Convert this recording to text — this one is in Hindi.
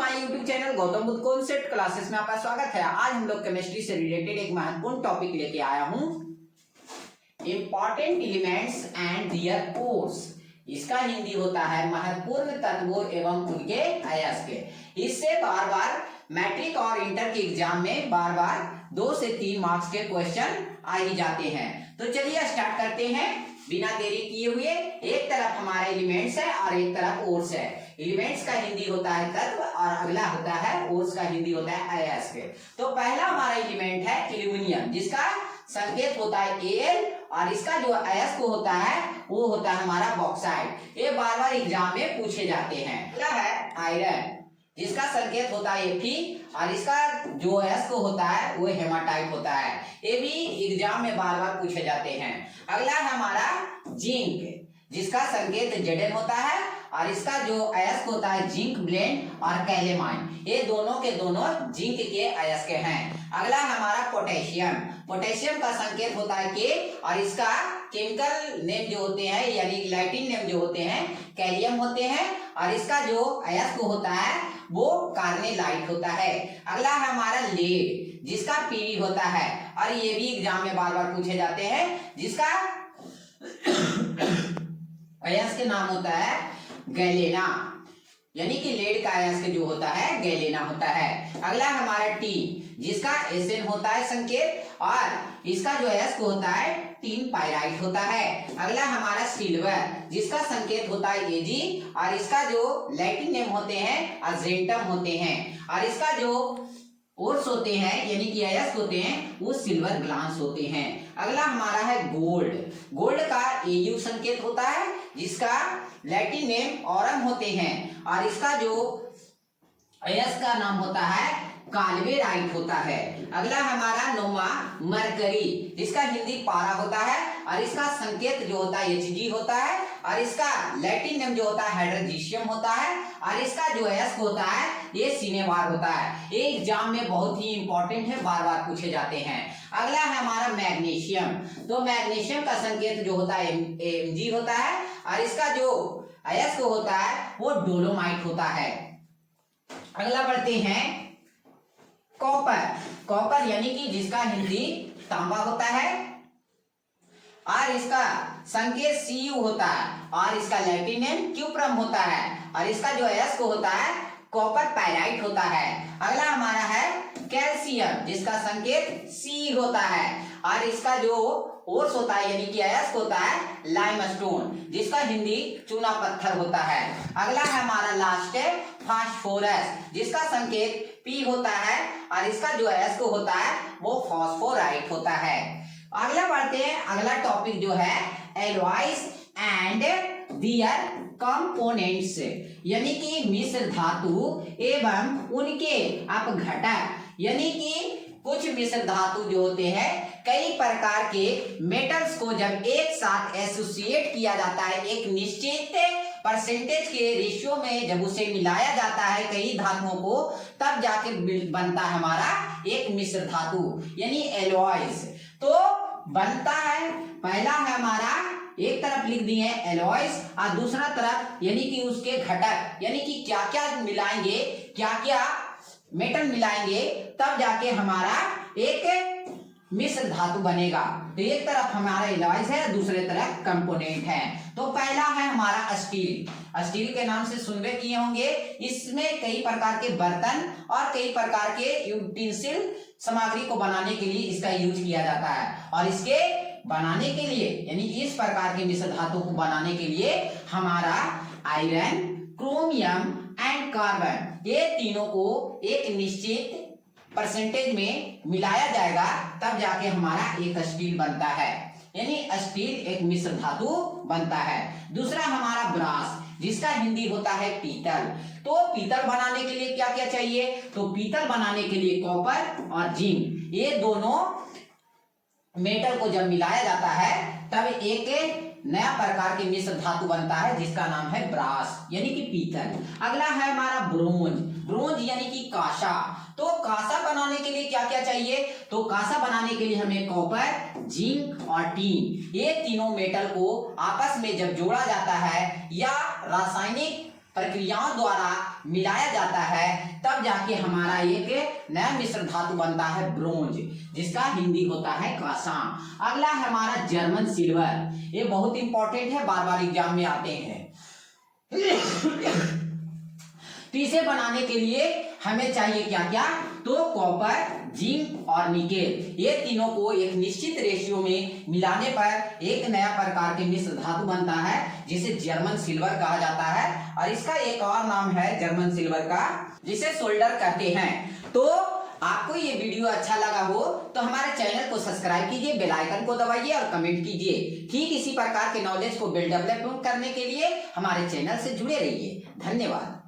My YouTube channel Gautam Buddha concept classes में आपका स्वागत है। आज हम लोग केमिस्ट्री से रिलेटेड एक महत्वपूर्ण टॉपिक लेके आया हूं, important elements and their course. इसका हिंदी होता है महत्वपूर्ण तत्वों एवं उनके अयस्क। इससे बार बार मैट्रिक और इंटर के एग्जाम में बार बार 2 से 3 मार्क्स के क्वेश्चन आ ही जाते हैं। तो चलिए स्टार्ट करते हैं बिना देरी किए हुए। एक तरफ हमारा एलिमेंट्स है और एक तरफ ओर्स है। एलिमेंट्स का हिंदी होता है तत्व और अगला होता है ओर्स का हिंदी होता है अयस्क। तो पहला हमारा एलिमेंट है एल्यूमिनियम, जिसका संकेत होता है Al और इसका जो अयस्क होता है वो होता है हमारा बॉक्साइट। ये बार बार एग्जाम में पूछे जाते हैं। अगला है आयरन, जिसका संकेत होता है Fe और इसका जो अयस्क होता है वो हेमाटाइट होता है। ये भी एग्जाम में बार बार पूछे जाते हैं। अगला है हमारा जिंक, जिसका संकेत Zn होता है और इसका जो अयस्क होता है जिंक ब्लेंड और कैलेमाइन। ये दोनों के दोनों जिंक के अयस्क हैं। अगला हमारा पोटेशियम, पोटेशियम का संकेत होता है K और इसका केमिकल नेम जो होते हैं यानी लैटिन नेम जो होते हैं कैलियम होते हैं और इसका जो अयस्क होता है वो कार्नेलाइट होता है। अगला है हमारा लेड, जिसका Pb होता है और ये भी एग्जाम में बार बार पूछे जाते हैं, जिसका अयस्क नाम होता है गैलेना, यानी कि लेड का अयस्क जो होता है गैलेना होता है। अगला हमारा टी, जिसका Sn होता है संकेत और इसका जो अयस्क होता है टीन पाइराइट होता है। अगला हमारा सिल्वर, जिसका संकेत होता है Ag और इसका जो लैटिन नेम होते हैं अर्जेंटम होते हैं और इसका जो ओर्स होते हैं यानी कि अयस्क होते हैं वो सिल्वर ग्लांस होते हैं। अगला हमारा है गोल्ड, गोल्ड का Au संकेत होता है जिसका लैटिन नेम ऑरम होते हैं और इसका जो अयस्क का नाम होता है काल्वेराइट होता है। अगला हमारा नोमा मरकरी, जिसका हिंदी पारा होता है और इसका संकेत जो होता है Hg होता है और इसका लैटिन नेम जो होता है हाइड्रोजीशियम होता है और इसका जो अयस्क होता है ये सिनेवार होता है। ये एग्जाम में बहुत ही इंपॉर्टेंट है, बार बार पूछे जाते हैं। अगला है हमारा मैग्नीशियम, तो मैग्नीशियम का संकेत जो होता है Mg होता है और इसका जो अयस्क होता है वो डोलोमाइट होता है। अगला बढ़ते हैं कॉपर, कॉपर यानी कि जिसका हिंदी तांबा होता है और इसका संकेत Cu होता है और इसका लैटिन नेम क्यूप्रम होता है और इसका जो अयस्क होता है कॉपर पाइराइट होता है। अगला हमारा है कैल्शियम, जिसका संकेत C होता है और इसका जो ओर्स होता है यानी कि अयस्क होता है लाइमस्टोन, जिसका हिंदी चूना पत्थर होता है। अगला है हमारा लास्ट है फास्फोरस, जिसका संकेत P होता है और इसका जो अयस्क होता है वो फॉस्फोराइट होता है। अगला बढ़ते हैं, अगला टॉपिक जो है एलॉयज एंड दियर कंपोनेंट्स, यानी कि मिश्र धातु एवं उनके अपघटक, यानी कि कुछ मिश्र धातु जो होते हैं कई प्रकार के मेटल्स को जब एक साथ एसोसिएट किया जाता है एक निश्चित परसेंटेज के रेशियो में, जब उसे मिलाया जाता है कई धातुओं को तब जाके बनता है हमारा एक मिश्र धातु यानी एलॉयज। तो बनता है, पहला है हमारा एक तरफ लिख दिए एलॉयज और दूसरा तरफ यानी कि उसके घटक, यानी कि क्या क्या मिलाएंगे, क्या क्या मेटल मिलाएंगे तब जाके हमारा एक मिश्र धातु बनेगा। तो एक तरफ हमारा एलॉयज है, दूसरे तरफ कंपोनेंट है। तो पहला है हमारा स्टील, स्टील के नाम से सुनबे किए होंगे। इसमें कई प्रकार के बर्तन और कई प्रकार के यूटेंसिल सामग्री को बनाने के लिए इसका यूज किया जाता है और इसके बनाने के लिए यानी इस प्रकार के मिश्र धातु को बनाने के लिए हमारा आयरन, क्रोमियम एंड कार्बन ये तीनों को एक निश्चित परसेंटेज में मिलाया जाएगा तब जाके हमारा एक स्टील बनता है, यानी स्टील एक मिश्र धातु बनता है। दूसरा हमारा ब्रास, जिसका हिंदी होता है पीतल। तो पीतल बनाने के लिए क्या क्या चाहिए, तो पीतल बनाने के लिए कॉपर और जिंक ये दोनों मेटल को जब मिलाया जाता है तब एक नया प्रकार के मिश्र धातु बनता है जिसका नाम है ब्रास यानी कि पीतल। अगला है हमारा ब्रोंज, ब्रोंज यानी कि कांसा। तो कांसा बनाने के लिए क्या क्या चाहिए, तो कांसा बनाने के लिए हमें कॉपर, जिंक और टीन ये तीनों मेटल को आपस में जब जोड़ा जाता है या रासायनिक प्रक्रियाओं द्वारा मिलाया जाता है तब जाके हमारा एक नया मिश्र धातु बनता है ब्रोंज, जिसका हिंदी होता है कांसा। अगला हमारा जर्मन सिल्वर, ये बहुत इंपॉर्टेंट है, बार बार एग्जाम में आते हैं। तो इसे बनाने के लिए हमें चाहिए क्या क्या, तो कॉपर, जिंक और निकेल, ये तीनों को एक निश्चित रेशियो में मिलाने पर एक नया प्रकार के मिश्र धातु बनता है जिसे जर्मन सिल्वर कहा जाता है। और इसका एक और नाम है जर्मन सिल्वर का, जिसे सोल्डर कहते हैं। तो आपको ये वीडियो अच्छा लगा हो तो हमारे चैनल को सब्सक्राइब कीजिए, बेल आइकन को दबाइए और कमेंट कीजिए। ठीक इसी प्रकार के नॉलेज को डेवलप करने के लिए हमारे चैनल से जुड़े रहिए। धन्यवाद।